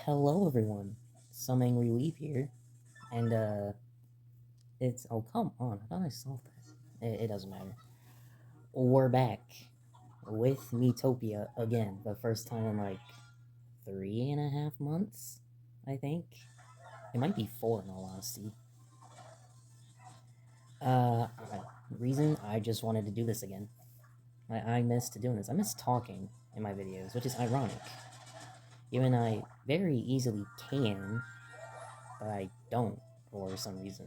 Hello everyone, some angry weeb here, and it's oh come on, I thought I solved that. It doesn't matter. We're back with Miitopia again, the first time in like 3.5 months, I think. It might be 4 in all honesty. Uh, reason I just wanted to do this again. I missed doing this. I miss talking in my videos, which is ironic. Even I very easily can, but I don't for some reason.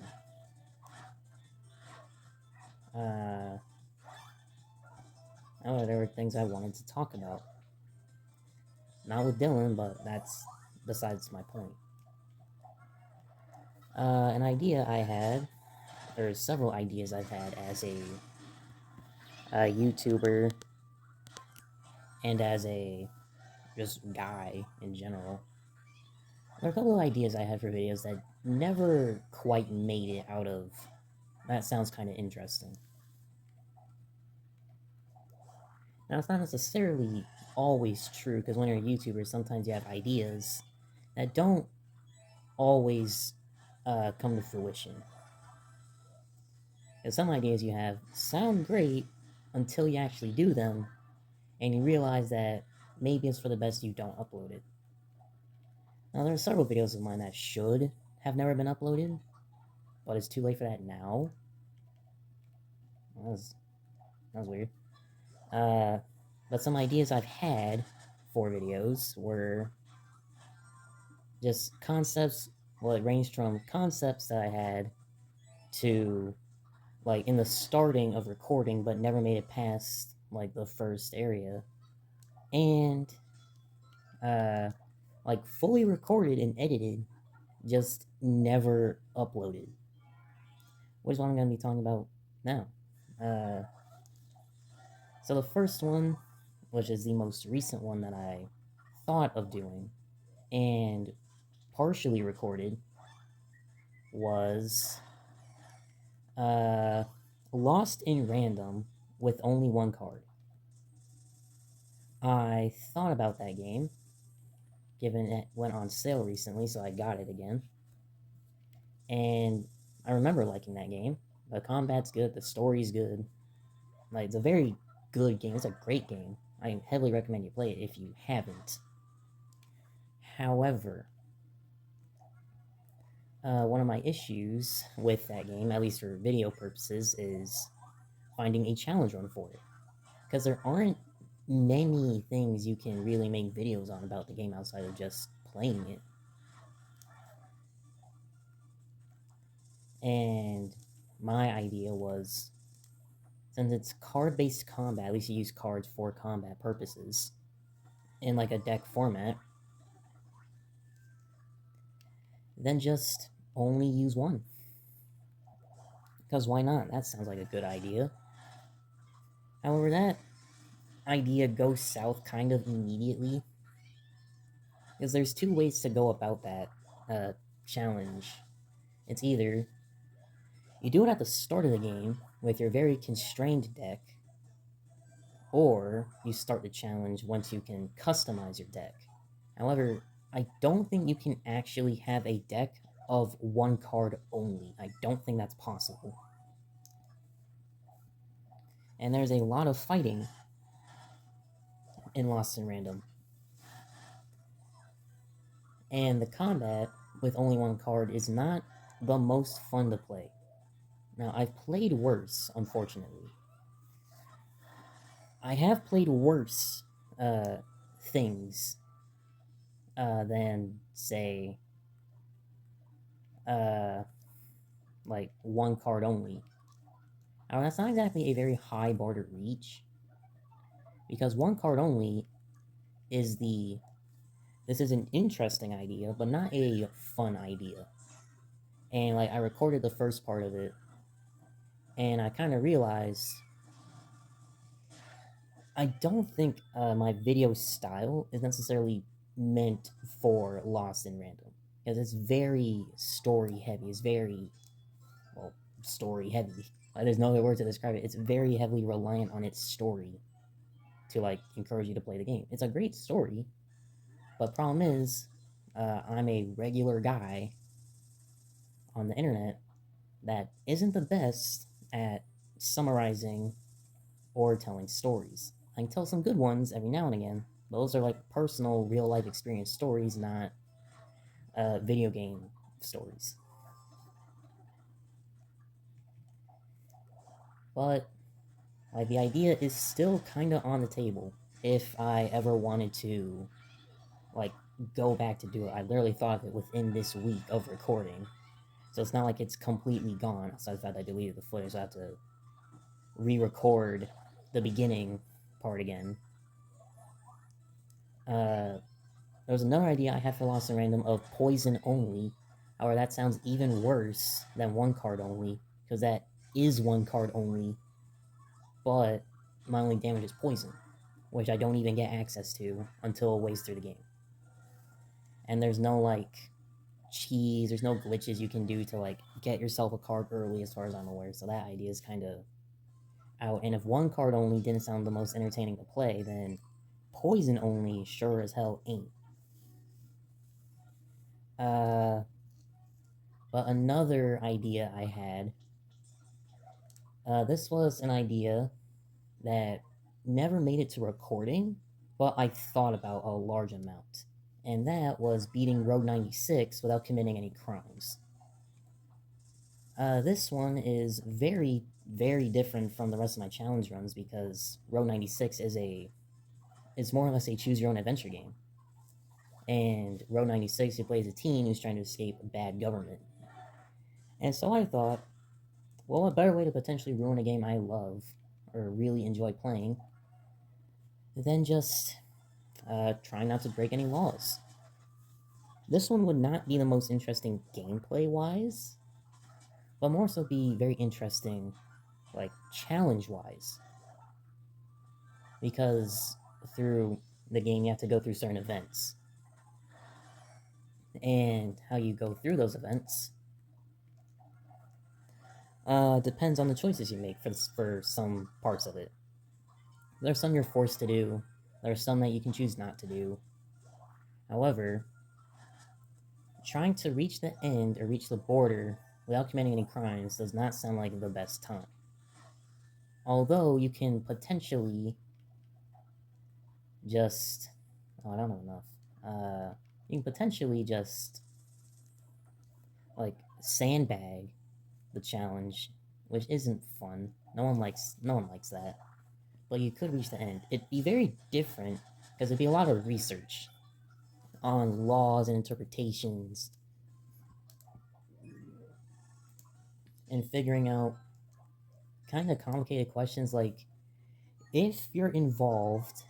Uh, Oh, there were things I wanted to talk about. Not with Dylan, but that's besides my point. An idea I had, or several ideas I've had as a YouTuber and as a just guy in general. There are a couple of ideas I had for videos that never quite made it out of. That sounds kind of interesting. Now, it's not necessarily always true, because when you're a YouTuber, sometimes you have ideas that don't always come to fruition. Because some ideas you have sound great until you actually do them, and you realize that maybe it's for the best you don't upload it. Now, there are several videos of mine that should have never been uploaded, but it's too late for that now. That was weird. But some ideas I've had for videos were just concepts. Well, it ranged from concepts that I had to like in the starting of recording, but never made it past like the first area, and like fully recorded and edited, just never uploaded. Which is what I'm going to be talking about now. Uh, so the first one, which is the most recent one that I thought of doing and partially recorded, was Lost in Random with only one card. I thought about that game, given it went on sale recently, so I got it again. And I remember liking that game. The combat's good, the story's good. Like, it's a very good game. It's a great game. I heavily recommend you play it if you haven't. However, one of my issues with that game, at least for video purposes, is finding a challenge run for it. Because there aren't many things you can really make videos on about the game outside of just playing it. And my idea was, since it's card-based combat, at least you use cards for combat purposes, in like a deck format, then just only use one. Because why not? That sounds like a good idea. However, that idea goes south kind of immediately. Because there's two ways to go about that challenge. It's either you do it at the start of the game with your very constrained deck, or you start the challenge once you can customize your deck. However, I don't think you can actually have a deck of one card only. I don't think that's possible. And there's a lot of fighting in Lost in Random. And the combat with only one card is not the most fun to play. Now, I've played worse, unfortunately. I have played worse things than, say, like one card only. Now, that's not exactly a very high bar to reach, because one card only is the. This is an interesting idea, but not a fun idea. And like I recorded the first part of it, and I kind of realized I don't think my video style is necessarily meant for Lost in Random, because it's very story heavy. It's very, well, story heavy. There's no other word to describe it. It's very heavily reliant on its story to like encourage you to play the game. It's a great story, but problem is, I'm a regular guy on the internet that isn't the best at summarizing or telling stories. I can tell some good ones every now and again. Those are like personal, real life experience stories, not video game stories. But like the idea is still kind of on the table. If I ever wanted to like go back to do it, I literally thought of it within this week of recording. So it's not like it's completely gone. Outside the fact I deleted the footage, so I have to re-record the beginning part again. There was another idea I had for Lost and Random of poison only. However, that sounds even worse than one card only, because that is one card only, but my only damage is poison, which I don't even get access to until ways through the game. And there's no like cheese, there's no glitches you can do to like get yourself a card early, as far as I'm aware. So that idea is kind of out. And if one card only didn't sound the most entertaining to play, then poison only sure as hell ain't. But another idea I had, this was an idea that never made it to recording, but I thought about a large amount. And that was beating Road 96 without committing any crimes. This one is very, very different from the rest of my challenge runs because Road 96 is more or less a choose your own adventure game. And Road 96, you play as a teen who's trying to escape a bad government. And so I thought, well, what better way to potentially ruin a game I love or really enjoy playing than just trying not to break any laws. This one would not be the most interesting gameplay wise, but more so be very interesting, like challenge wise. Because through the game, you have to go through certain events. And how you go through those events depends on the choices you make for some parts of it. There's some you're forced to do, there's some that you can choose not to do. However, trying to reach the end or reach the border without committing any crimes does not sound like the best time. Although you can potentially just. Oh, I don't know enough. You can potentially just like sandbag the challenge, which isn't fun. No one likes that. But you could reach the end. It'd be very different because it'd be a lot of research on laws and interpretations and figuring out kind of complicated questions like if you're involved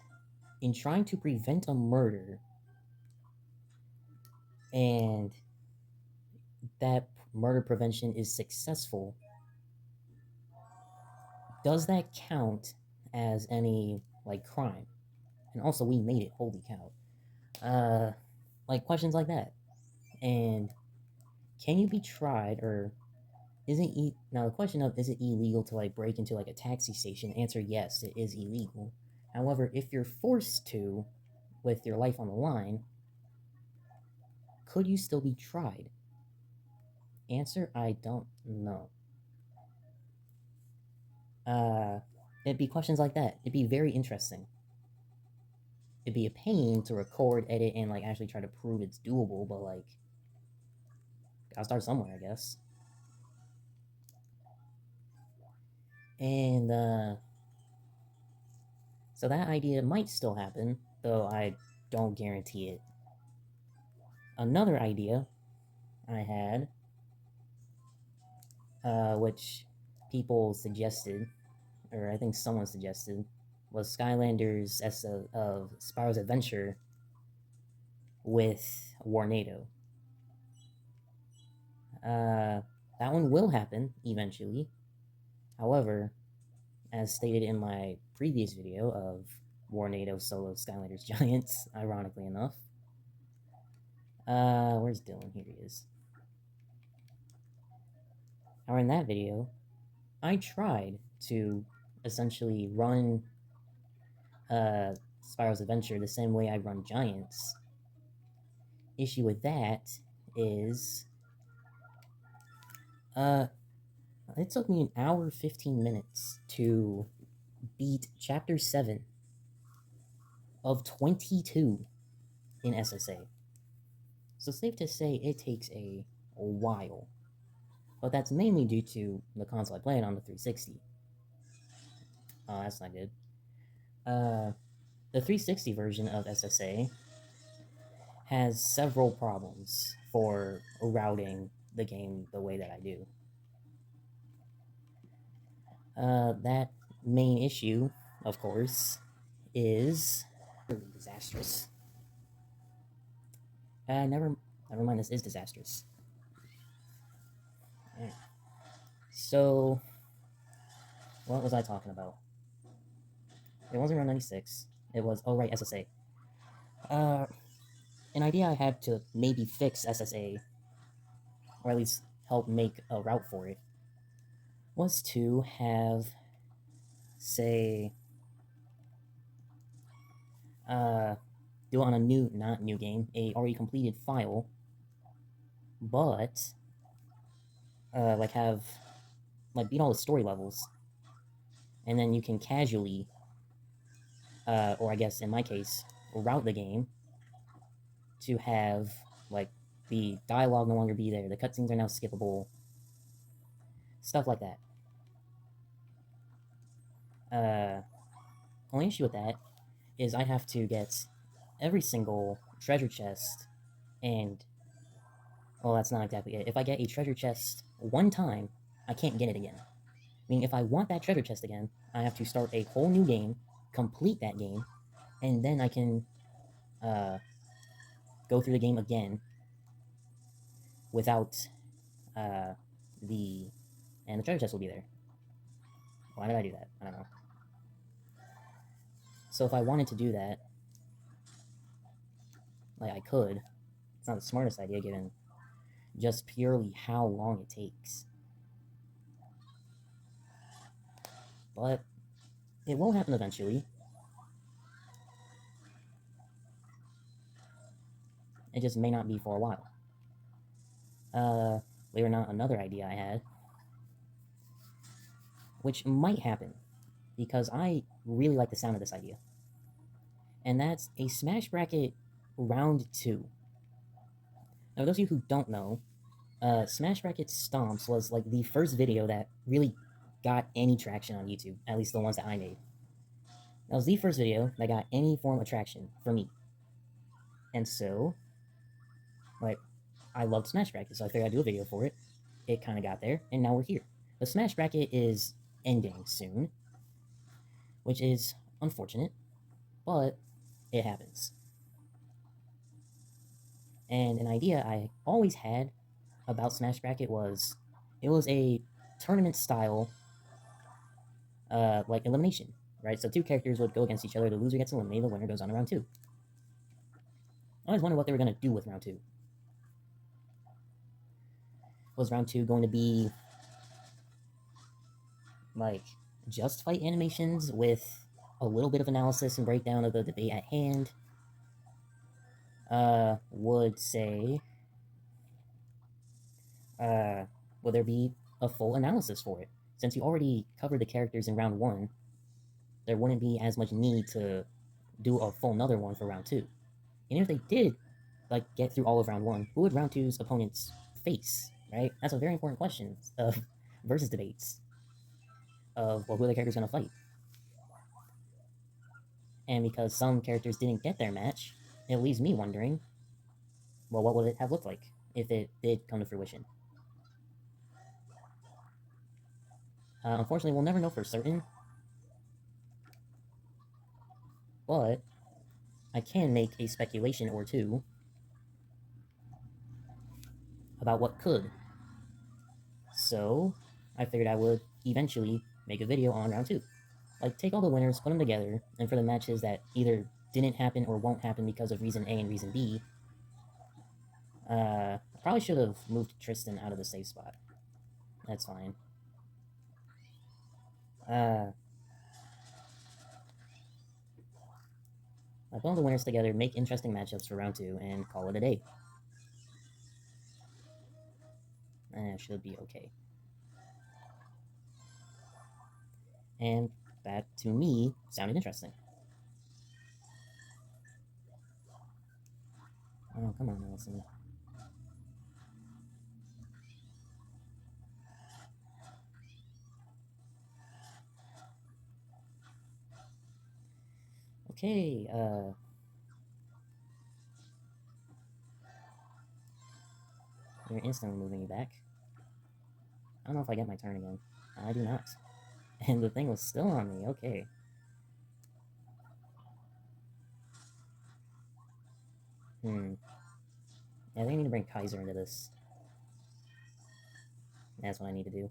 in trying to prevent a murder and that murder prevention is successful, does that count as any like crime? And also, we made it. Holy cow! Like questions like that. And can you be tried, or now the question of is it illegal to like break into like a taxi station? Answer: yes, it is illegal. However, if you're forced to, with your life on the line, could you still be tried? Answer: I don't know. It'd be questions like that. It'd be very interesting. It'd be a pain to record, edit, and like actually try to prove it's doable, but like, gotta start somewhere, I guess. And so that idea might still happen, though I don't guarantee it. Another idea I had, which people suggested, or I think someone suggested, was Skylanders of Spyro's Adventure with Warnado. That one will happen eventually. However, as stated in my previous video of Warnado solo Skylanders Giants, ironically enough. Where's Dylan? Here he is. Now, in that video, I tried to essentially run Spyro's Adventure the same way I run Giants, issue with that is, it took me an hour 15 minutes to beat Chapter 7 of 22 in SSA. So safe to say it takes a while. But that's mainly due to the console I played on, the 360. Oh, that's not good. The 360 version of SSA has several problems for routing the game the way that I do. That main issue, of course, is really disastrous. Never mind. This is disastrous. Yeah. So, what was I talking about? It wasn't around 96. It was, oh right, SSA. An idea I had to maybe fix SSA, or at least help make a route for it, was to have, say, do it on a not new game, a already completed file, but, beat all the story levels, and then you can casually, or I guess in my case, route the game to have, the dialogue no longer be there, the cutscenes are now skippable, stuff like that. Only issue with that is I have to get every single treasure chest, and, well, that's not exactly it. If I get a treasure chest one time, I can't get it again. Meaning, if I want that treasure chest again, I have to start a whole new game, complete that game, and then I can go through the game again without the... and the treasure chest will be there. Why did I do that? I don't know. So if I wanted to do that, I could. It's not the smartest idea given just purely how long it takes. But it will happen eventually. It just may not be for a while. Believe it or not, another idea I had, which might happen, because I really like the sound of this idea. And that's a Smash Bracket Round 2. Now, those of you who don't know, Smash Bracket Stomps was the first video that really got any traction on YouTube, at least the ones that I made. That was the first video that got any form of traction for me. And so, I loved Smash Bracket, so I figured I'd do a video for it. It kind of got there, and now we're here. The Smash Bracket is ending soon, which is unfortunate, but it happens. And an idea I always had about Smash Bracket was, it was a tournament style, elimination, right? So two characters would go against each other, the loser gets eliminated, the winner goes on to round 2. I always wondered what they were going to do with round 2. Was round 2 going to be just fight animations with a little bit of analysis and breakdown of the debate at hand? Would there be a full analysis for it? Since you already covered the characters in round 1, there wouldn't be as much need to do a full another one for round 2. And if they did, get through all of round 1, who would round 2's opponents face, right? That's a very important question of versus debates of, well, who the character's going to fight. And because some characters didn't get their match, it leaves me wondering, well, what would it have looked like if it did come to fruition? Unfortunately, we'll never know for certain, but I can make a speculation or two about what could. So, I figured I would eventually make a video on round 2. Take all the winners, put them together, and for the matches that either didn't happen or won't happen because of reason A and reason B, I probably should have moved Tristan out of the safe spot. That's fine. I put all the winners together, make interesting matchups for round 2, and call it a day. should be okay. And that, to me, sounded interesting. Oh, come on, Allison. Okay, you're instantly moving me back. I don't know if I get my turn again. I do not. And the thing was still on me, okay. Yeah, they need to bring Kaiser into this. That's what I need to do.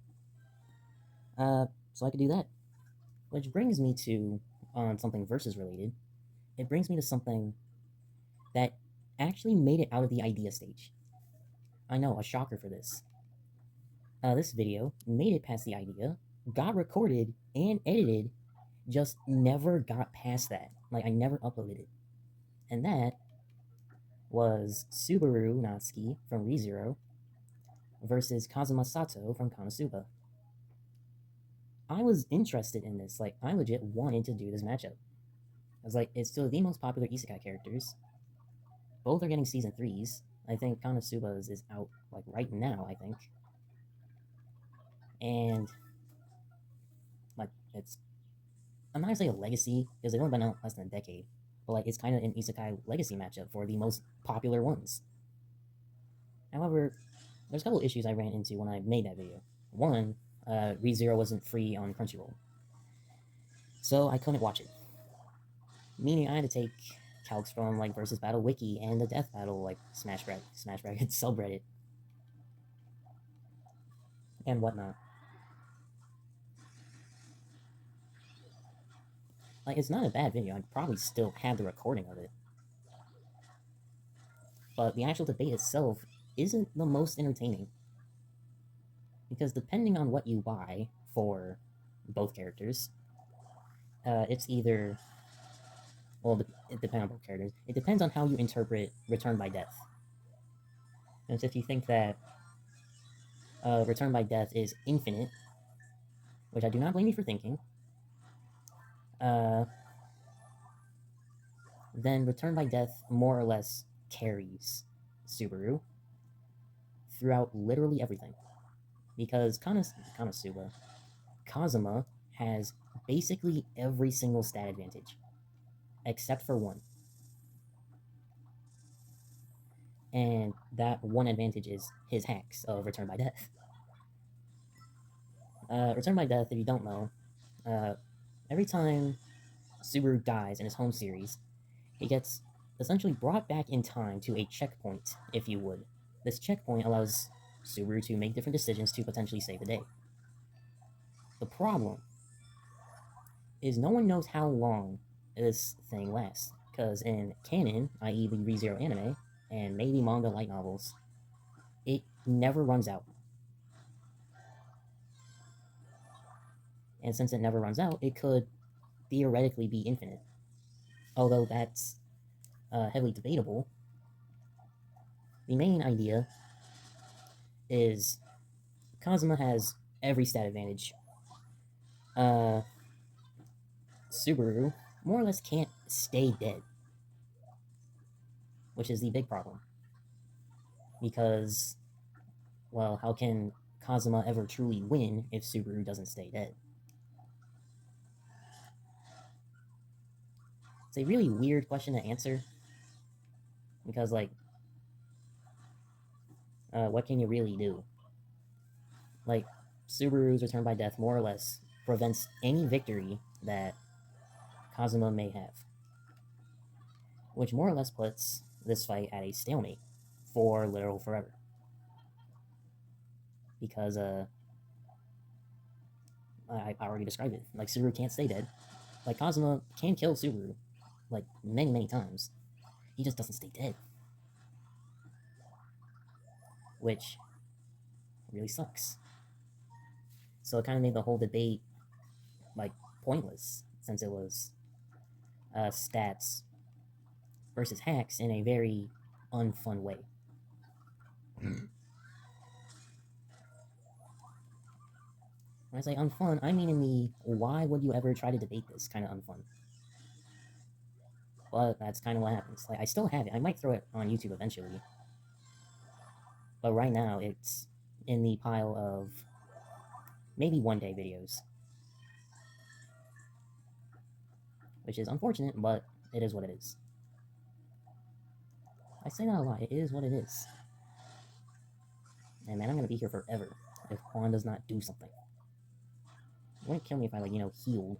So I could do that. Which brings me to, on something versus related, it brings me to something that actually made it out of the idea stage. I know, a shocker for this. This video made it past the idea, got recorded and edited, just never got past that. Like, I never uploaded it. And that was Subaru Natsuki from ReZero versus Kazuma Sato from Konosuba. I was interested in this. Like, I legit wanted to do this matchup. I was like, it's still the most popular isekai characters. Both are getting season 3s. I think Konosuba's is out, like, right now, I think. And, like, it's, I'm not gonna say a legacy, because they've only been out less than a decade. But, like, it's kind of an isekai legacy matchup for the most popular ones. However, there's a couple issues I ran into when I made that video. One, ReZero wasn't free on Crunchyroll. So I couldn't watch it. Meaning I had to take calcs from like Versus Battle Wiki and the Death Battle like Smash Bracket subreddit and whatnot. Like, it's not a bad video. I'd probably still have the recording of it. But the actual debate itself isn't the most entertaining. Because depending on what you buy for both characters, it's either, well, it depends on both characters. It depends on how you interpret Return by Death. And if you think that Return by Death is infinite, which I do not blame you for thinking, then Return by Death more or less carries Subaru throughout literally everything. Because Konosuba, Kazuma has basically every single stat advantage, except for one. And that one advantage is his hacks of Return by Death. Return by Death, if you don't know, every time Subaru dies in his home series, he gets essentially brought back in time to a checkpoint, if you would. This checkpoint allows Subaru to make different decisions to potentially save the day. The problem is no one knows how long this thing lasts, because in canon, i.e. the ReZero anime, and maybe manga light novels, it never runs out. And since it never runs out, it could theoretically be infinite. Although that's heavily debatable. The main idea is Kazuma has every stat advantage. Subaru more or less can't stay dead, which is the big problem. Because, well, how can Kazuma ever truly win if Subaru doesn't stay dead? It's a really weird question to answer. Because, like, what can you really do? Like, Subaru's Return by Death more or less prevents any victory that Kazuma may have. Which more or less puts this fight at a stalemate for literal forever. Because, I already described it. Like, Subaru can't stay dead. Like, Kazuma can kill Subaru, like, many, many times. He just doesn't stay dead. Which really sucks. So it kind of made the whole debate, like, pointless, since it was stats versus hacks in a very unfun way. When I say unfun, I mean in the why would you ever try to debate this kind of unfun. But that's kind of what happens. Like, I still have it. I might throw it on YouTube eventually. But right now, it's in the pile of maybe one day videos. Which is unfortunate, but it is what it is. I say that a lot. It is what it is. And man, I'm gonna be here forever if Quan does not do something. It wouldn't kill me if I, like, healed.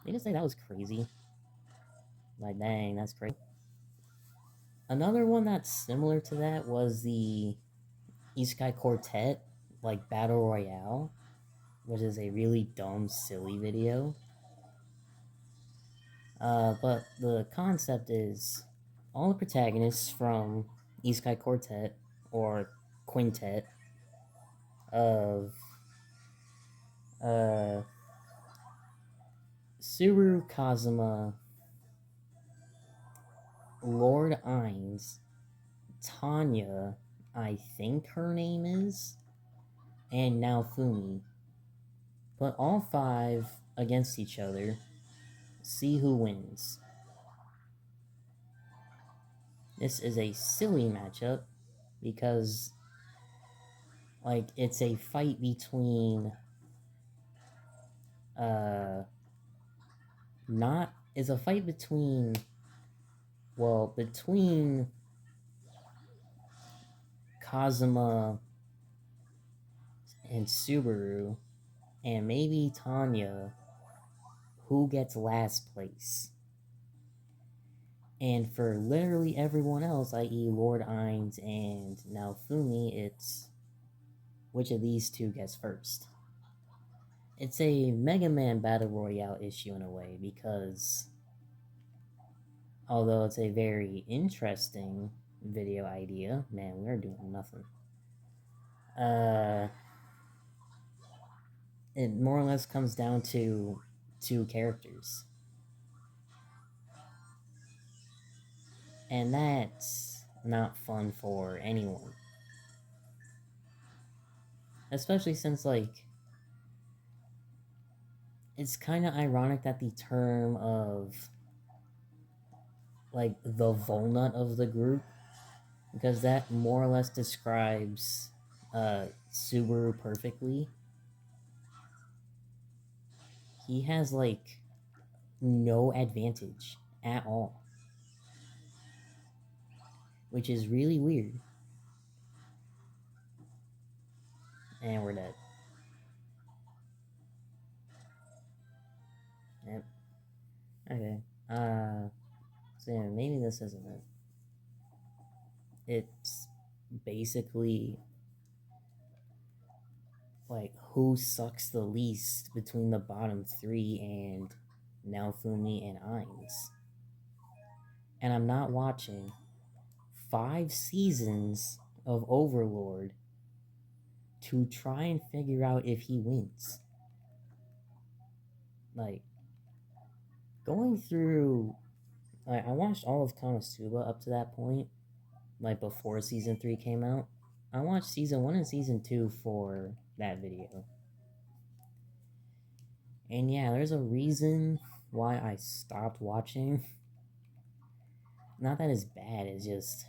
They just say that was crazy. Like, dang, that's crazy. Another one that's similar to that was the Isekai Quartet, like, Battle Royale, which is a really dumb, silly video. But the concept is all the protagonists from Isekai Quartet, or Quintet, of Suru Kazuma, Lord Ainz, Tanya, I think her name is, and Naofumi. Put all 5 against each other, see who wins. This is a silly matchup because, like, it's a fight between between Kazuma and Subaru, and maybe Tanya, who gets last place. And for literally everyone else, i.e. Lord Ainz and Naofumi, it's which of these 2 gets first. It's a Mega Man Battle Royale issue in a way, because although it's a very interesting video idea, man, we're doing nothing. It more or less comes down to 2 characters. And that's not fun for anyone. Especially since, like, it's kind of ironic that the term of, like, the Volnut of the group, because that more or less describes Subaru perfectly. He has, like, no advantage at all, which is really weird. And we're dead. Yep. Okay. So yeah, maybe this isn't it. It's basically like who sucks the least between the bottom 3 and Naofumi and Ainz. And I'm not watching 5 seasons of Overlord to try and figure out if he wins. Like, going through, like, I watched all of Konosuba up to that point, like before season 3 came out. I watched season 1 and season 2 for that video. And yeah, there's a reason why I stopped watching. Not that it's bad, it's just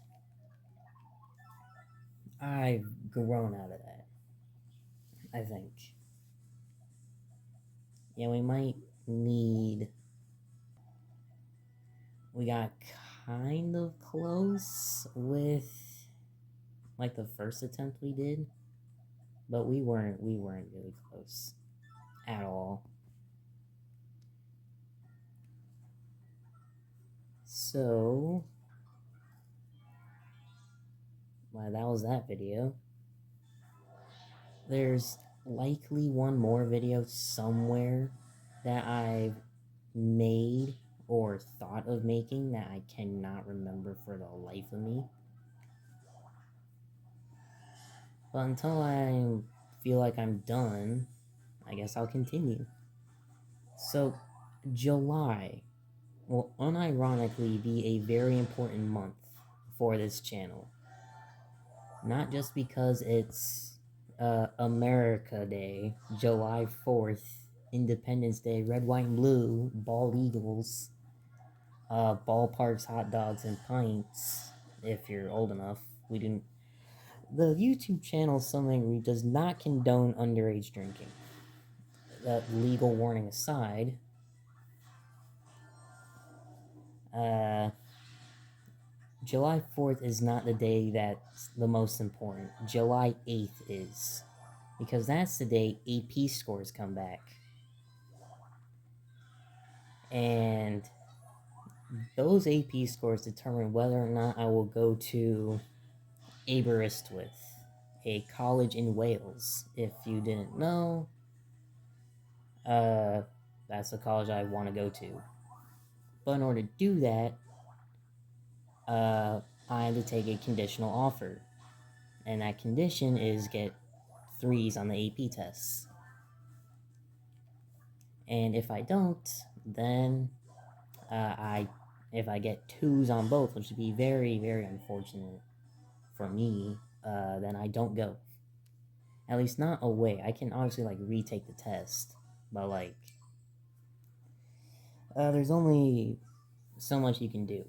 I've grown out of that, I think. Yeah, we might need... We got kind of close with, like, the first attempt we did, but we weren't really close at all. So, well, that was that video. There's likely one more video somewhere that I've made or thought of making that I cannot remember for the life of me. But until I feel like I'm done, I guess I'll continue. So, July will unironically be a very important month for this channel. Not just because it's America Day, July 4th, Independence Day, red, white, and blue, bald eagles, ballparks, hot dogs, and pints. If you're old enough, we didn't. The YouTube channel Something does not condone underage drinking. That legal warning aside, uh, July 4th is not the day that's the most important. July 8th is. Because that's the day AP scores come back. And those AP scores determine whether or not I will go to Aberystwyth, a college in Wales. If you didn't know, uh, that's the college I want to go to. But in order to do that, I have to take a conditional offer. And that condition is get threes on the AP tests. And if I don't, then I if I get twos on both, which would be very, very unfortunate for me, then I don't go. At least not away. I can obviously like retake the test, but like there's only so much you can do.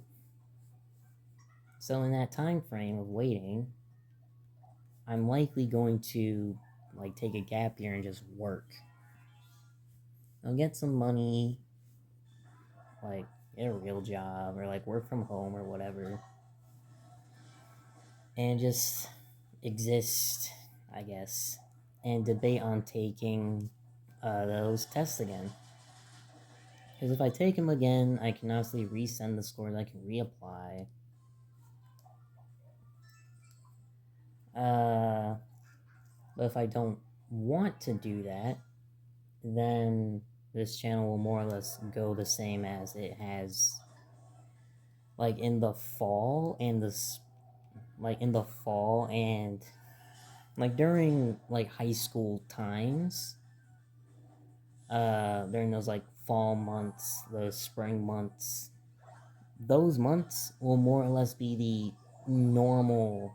So in that time frame of waiting, I'm likely going to like take a gap year and just work. I'll get some money, like get a real job or like work from home or whatever, and just exist, I guess, and debate on taking those tests again. Because if I take them again, I can obviously resend the scores, I can reapply. But if I don't want to do that, then this channel will more or less go the same as it has, like in the fall and like during like high school times, during those like fall months, those spring months, those months will more or less be the normal,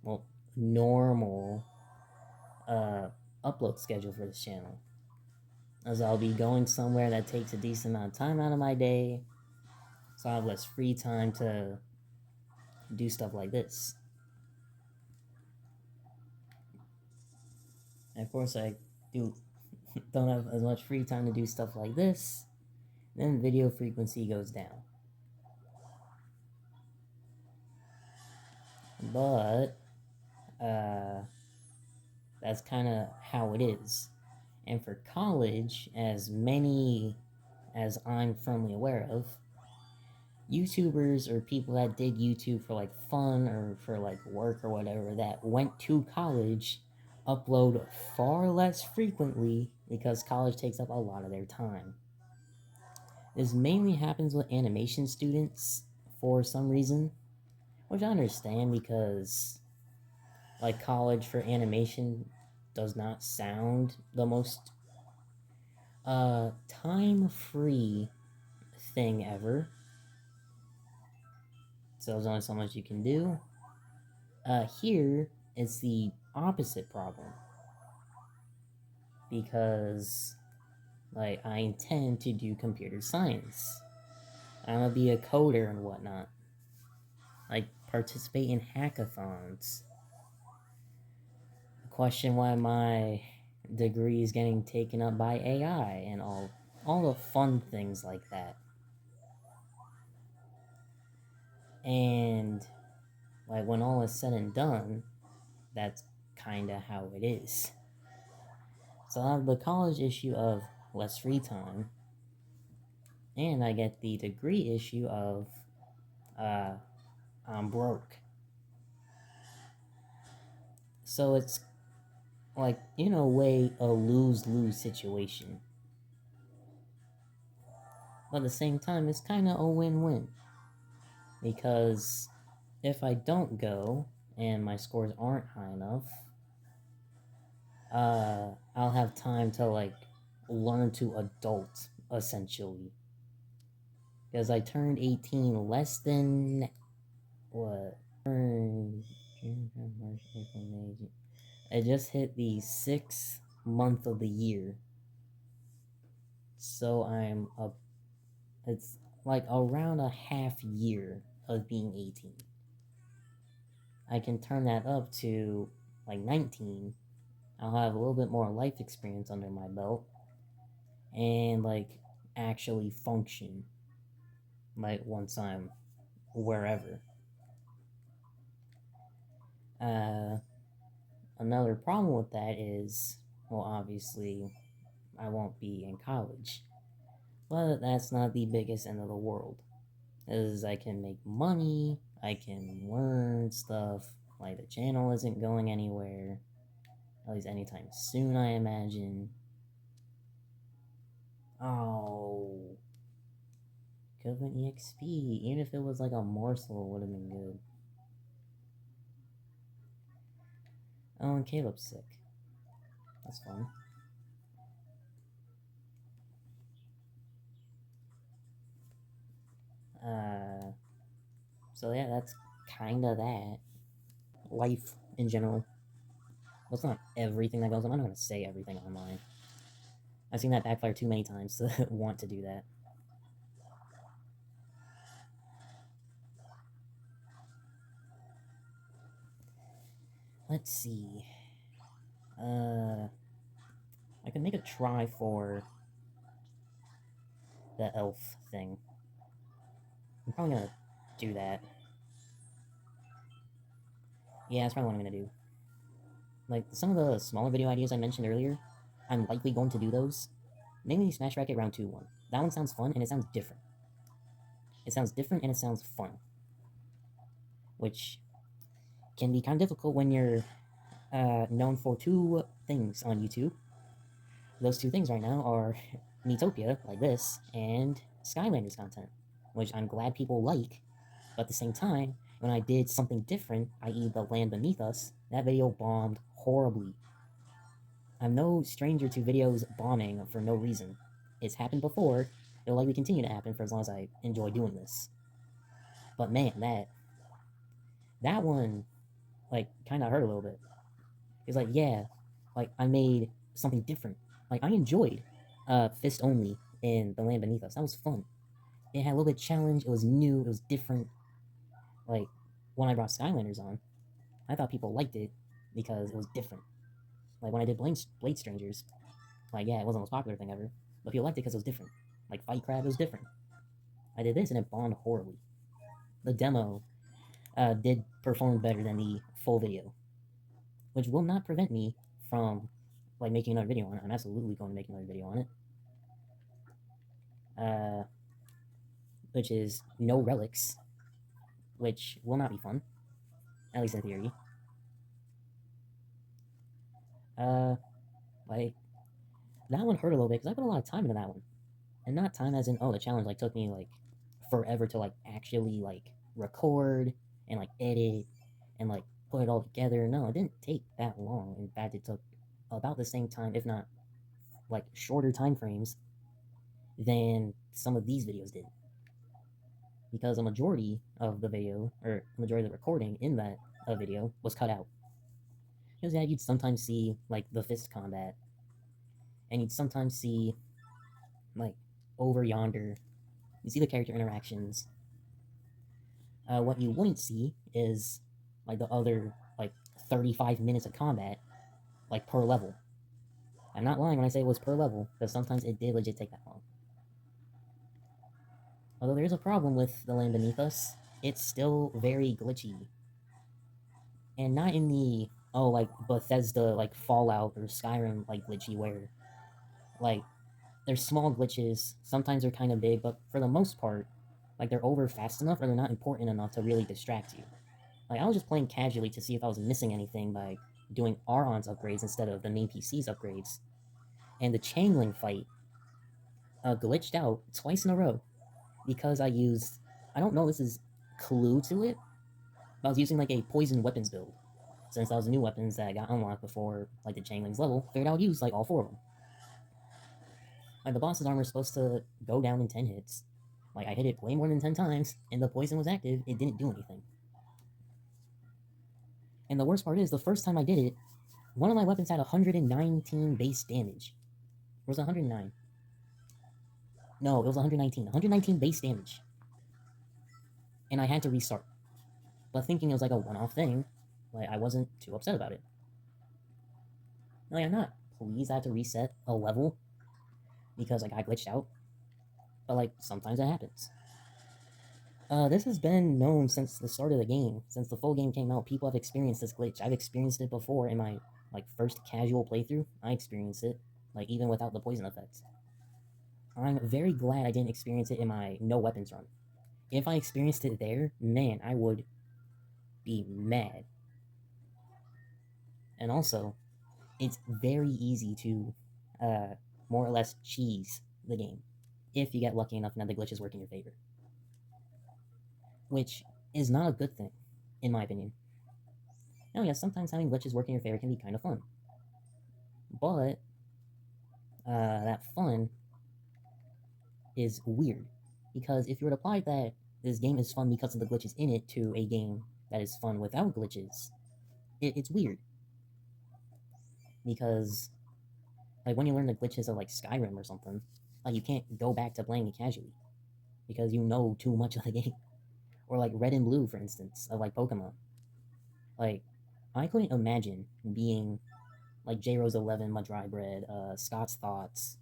well, normal upload schedule for this channel. As I'll be going somewhere that takes a decent amount of time out of my day, so I have less free time to do stuff like this. And of course, I don't have as much free time to do stuff like this, then video frequency goes down. But that's kind of how it is. And for college, as many as I'm firmly aware of, YouTubers or people that did YouTube for like fun or for like work or whatever that went to college upload far less frequently because college takes up a lot of their time. This mainly happens with animation students for some reason, which I understand because like college for animation does not sound the most time free thing ever. So there's only so much you can do. Here it's the opposite problem because like I intend to do computer science. I'm gonna be a coder and whatnot. Like participate in hackathons. Question why my degree is getting taken up by AI and all the fun things like that. And like when all is said and done, that's kind of how it is. So I have the college issue of less free time, and I get the degree issue of uh, I'm broke. So it's like, in a way, a lose-lose situation. But at the same time, it's kind of a win-win. Because if I don't go and my scores aren't high enough, I'll have time to like learn to adult essentially. Because I turned 18 less than what? June, February, March, April, May, June. I just hit the 6th month of the year. So it's like around a half year of being 18. I can turn that up to like 19. I'll have a little bit more life experience under my belt and like actually function like once I'm wherever. Uh, Another problem with that is, well, obviously, I won't be in college. But that's not the biggest end of the world. As I can make money, I can learn stuff. Like, the channel isn't going anywhere, at least anytime soon, I imagine. Oh, could have been EXP. Even if it was like a morsel, it would have been good. Oh, and Caleb's sick. That's fun. So yeah, that's kind of that. Life in general. Well, it's not everything that goes on. I'm not going to say everything online. I've seen that backfire too many times to want to do that. Let's see. I can make a try for the elf thing. I'm probably gonna do that. Yeah, that's probably what I'm gonna do. Like, some of the smaller video ideas I mentioned earlier, I'm likely going to do those. Mainly Smash Racket Round 2 one. That one sounds fun, and it sounds different. It sounds different, and it sounds fun. Which can be kind of difficult when you're known for two things on YouTube. Those two things right now are Miitopia, like this, and Skylanders content, which I'm glad people like, but at the same time, when I did something different, i.e. The Land Beneath Us, that video bombed horribly. I'm no stranger to videos bombing for no reason. It's happened before, it'll likely continue to happen for as long as I enjoy doing this. But man, that one, like, kinda hurt a little bit. It's like, yeah, like, I made something different. Like, I enjoyed Fist Only in The Land Beneath Us. That was fun. It had a little bit of challenge, it was new, it was different. Like, when I brought Skylanders on, I thought people liked it because it was different. Like, when I did Blade Strangers, like, yeah, it wasn't the most popular thing ever, but people liked it because it was different. Like, Fight Crab, it was different. I did this and it bombed horribly. The demo did perform better than the full video, which will not prevent me from like making another video on it. I'm absolutely going to make another video on it. Which is no relics, which will not be fun, at least in theory. Like, that one hurt a little bit because I put a lot of time into that one, and not time as in, oh, the challenge like took me like forever to like actually like record and like edit and like put it all together. No, it didn't take that long. In fact, it took about the same time, if not like shorter time frames than some of these videos did, because a majority of the video, or a majority of the recording in that video was cut out. Because yeah, you'd sometimes see like the fist combat, and you'd sometimes see like over yonder, you see the character interactions. What you wouldn't see is like the other like 35 minutes of combat, like per level. I'm not lying when I say it was per level, because sometimes it did legit take that long. Although there is a problem with The Land Beneath Us, it's still very glitchy. And not in the, oh, like, Bethesda, like, Fallout or Skyrim, like, glitchy, where, like, there's small glitches, sometimes they're kind of big, but for the most part, like, they're over fast enough or they're not important enough to really distract you. Like, I was just playing casually to see if I was missing anything by doing Aron's upgrades instead of the main PC's upgrades. And the Changling fight glitched out twice in a row because I used, I don't know if this is clue to it, but I was using like a poison weapons build. Since that was the new weapons that got unlocked before like the Changling's level, figured I would use like all four of them. Like the boss's armor is supposed to go down in 10 hits. Like I hit it way more than 10 times, and the poison was active, it didn't do anything. And the worst part is, the first time I did it, one of my weapons had 119 base damage. Or was it 109? No, it was 119. 119 base damage. And I had to restart. But thinking it was like a one-off thing, like, I wasn't too upset about it. Like, I'm not pleased I had to reset a level because I got glitched out. But, like, sometimes it happens. This has been known since the start of the game. Since the full game came out, people have experienced this glitch. I've experienced it before in my, like, first casual playthrough. I experienced it, like, even without the poison effects. I'm very glad I didn't experience it in my no weapons run. If I experienced it there, man, I would be mad. And also, it's very easy to more or less cheese the game if you get lucky enough and the glitches work in your favor. Which is not a good thing, in my opinion. Now, yes, sometimes having glitches work in your favor can be kind of fun. But that fun is weird. Because if you were to apply that this game is fun because of the glitches in it to a game that is fun without glitches, it's weird. Because, like, when you learn the glitches of, like, Skyrim or something, like, you can't go back to playing it casually. Because you know too much of the game. Or, like, Red and Blue, for instance, of, like, Pokemon. Like, I couldn't imagine being, like, J Rose 11, My Dry Bread, Scott's Thoughts.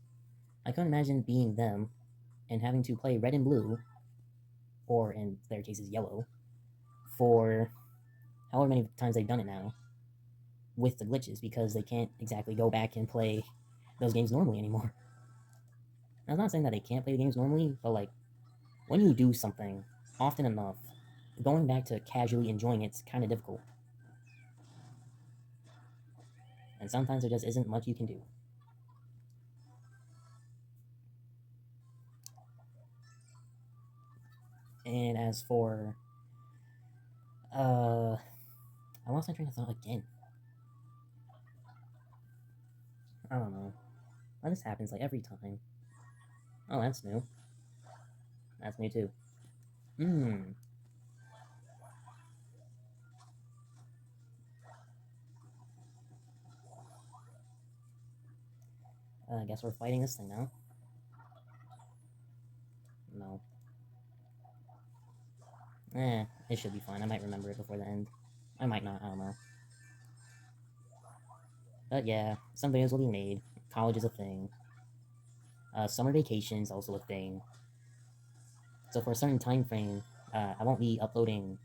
I couldn't imagine being them and having to play Red and Blue, or in their cases, Yellow, for however many times they've done it now, with the glitches, because they can't exactly go back and play those games normally anymore. I'm not saying that they can't play the games normally, but, like, when you do something often enough, going back to casually enjoying it's kind of difficult. And sometimes there just isn't much you can do. And as for, I lost my train of thought again. I don't know. Well, this happens, like, every time. Oh, that's new. That's new too. I guess we're fighting this thing now. No. It should be fine. I might remember it before the end. I might not, I don't know. But yeah, some videos will be made. College is a thing. Summer vacation's also a thing. So for a certain time frame, I won't be uploading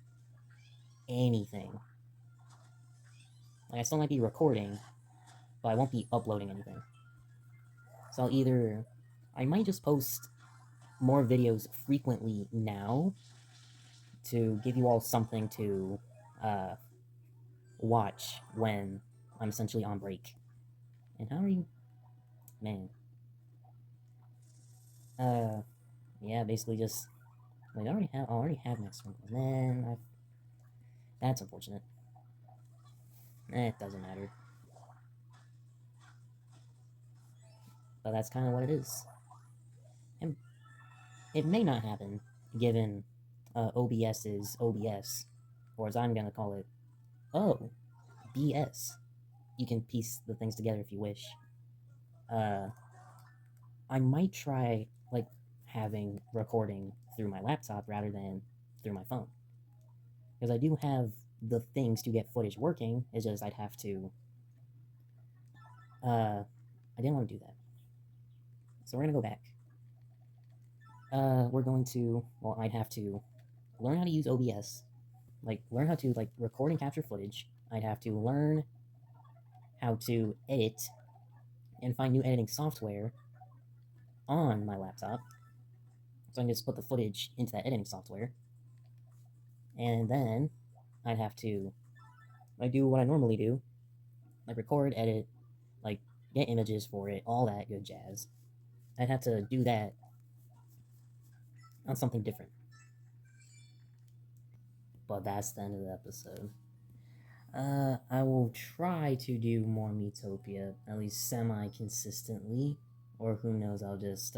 anything. Like, I still might be recording, but I won't be uploading anything. So I might just post more videos frequently now to give you all something to watch when I'm essentially on break. And how are you? Man. Yeah, basically just, like, I already have my sprinkles. Man, that's unfortunate. It doesn't matter. But that's kind of what it is. And it may not happen, given OBS is OBS, or as I'm gonna call it, BS. You can piece the things together if you wish. I might try, like, having recording through my laptop rather than through my phone. Because I do have the things to get footage working, it's just I'd have to... I didn't want to do that. So we're gonna go back. We're going to... Well, I'd have to learn how to use OBS. Like, learn how to, like, record and capture footage. I'd have to learn how to edit and find new editing software on my laptop. So I can just put the footage into that editing software. And then I'd have to, like, do what I normally do. Like, record, edit, like, get images for it, all that good jazz. I'd have to do that on something different. But that's the end of the episode. I will try to do more Miitopia, at least semi-consistently. Or who knows, I'll just,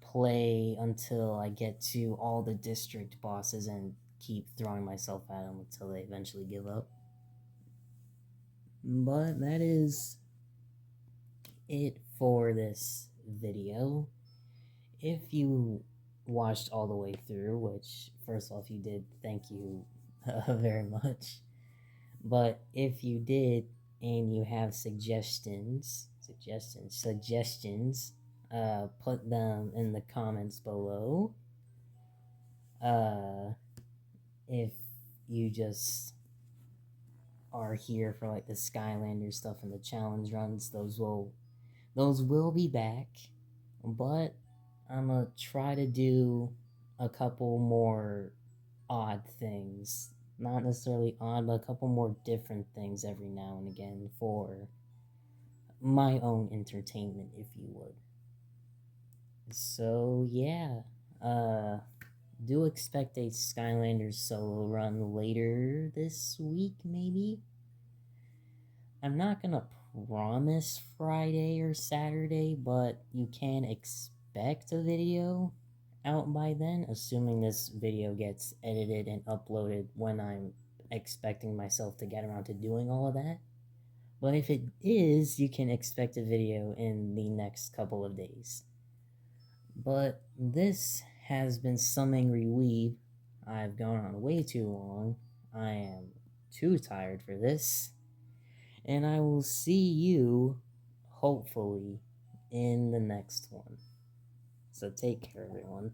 play until I get to all the district bosses and keep throwing myself at them until they eventually give up. But that is it for this video. If you watched all the way through, which, first off, you did, thank you very much. But if you did and you have suggestions, put them in the comments below. If you just are here for like the Skylander stuff and the challenge runs, those will be back. But I'm gonna try to do a couple more odd things. Not necessarily odd, but a couple more different things every now and again for my own entertainment, if you would. So yeah, do expect a Skylanders solo run later this week, maybe. I'm not gonna promise Friday or Saturday, but you can expect a video out by then, assuming this video gets edited and uploaded when I'm expecting myself to get around to doing all of that. But if it is, you can expect a video in the next couple of days. But this has been Some Angry Weeb. I've gone on way too long. I am too tired for this. And I will see you, hopefully, in the next one. So take care, everyone.